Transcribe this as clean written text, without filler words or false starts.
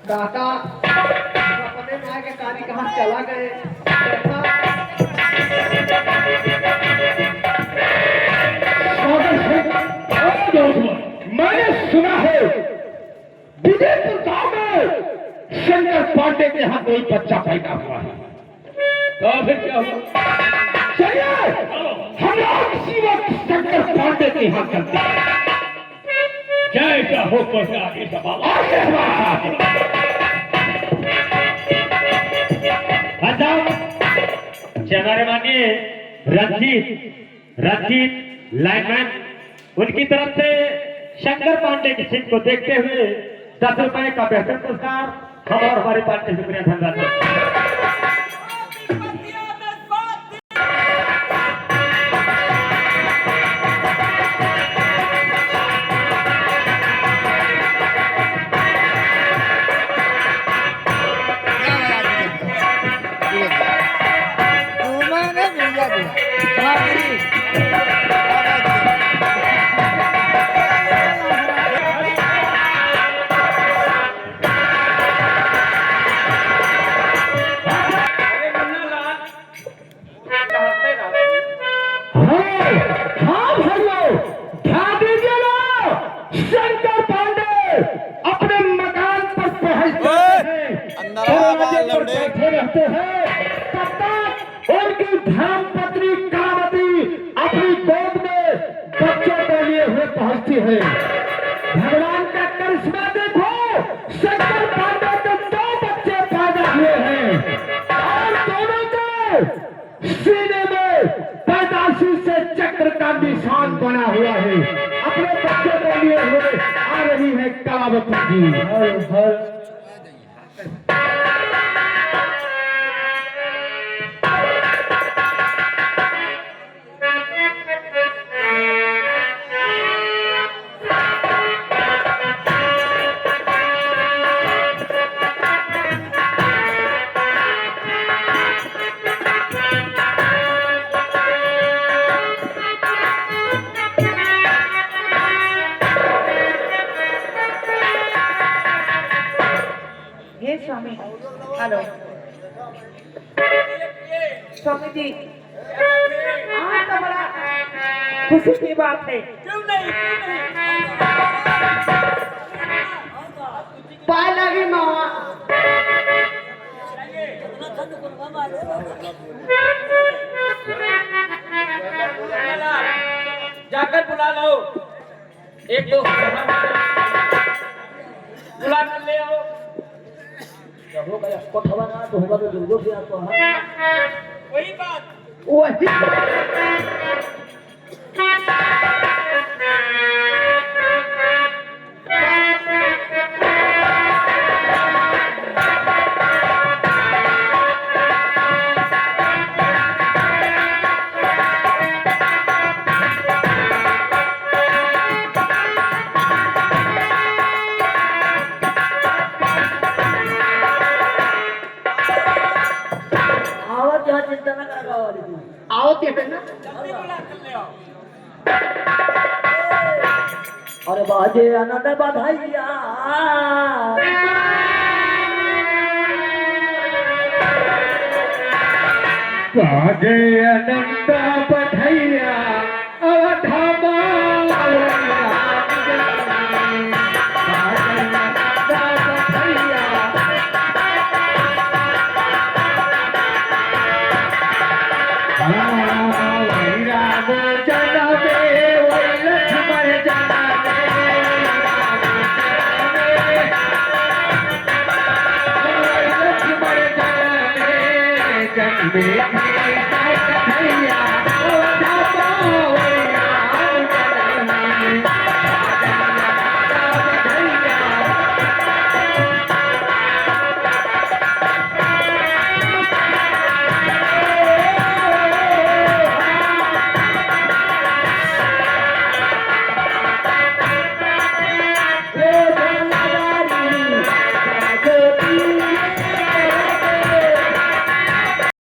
काका अपने माँ के कानी कहाँ चला गए? मैंने सुना है विजयपुर गांव में शंकर पांडे के यहाँ कोई बच्चा पैदा हुआ है। तो फिर क्या हुआ? चलिए हम लोग इसी वक्त शंकर पांडे के यहाँ चलते हैं। जैसा हो वैसा आगे सवाल हमारे मानिए रंजीत लाइनमैन उनकी तरफ से शंकर पांडे की सीट को देखते हुए 10 रुपए का बेहतर पुरस्कार हम और हमारी पार्टी से धन्यवाद। रहते हैं तब तक उनकी धर्मपत्नी कामती अपनी गोद में बच्चों को लिए हुए पहुंचती है। भगवान का करिश्मा देखो, शंकर पांडे के 2 बच्चे पैदा हुए हैं और दोनों के सीने में पैदाशी से चक्र का निशान बना हुआ है। अपने बच्चों को लिए हुए आ रही है कलावती जी। स्वामी हेलो स्वामी जी, आज तो बड़ा खुशी की बात है। क्यों नहीं पाए लगी मामा जाकर बुला लो, एक दो बुला कर ले आओ। जब हो गया कोठवा ना तो होगा तो दुर्गो से आपको वही बात वही आओ ते ना अरे बाजे आनंद बधाइया बाजे आनंद बधाइया अवधामा में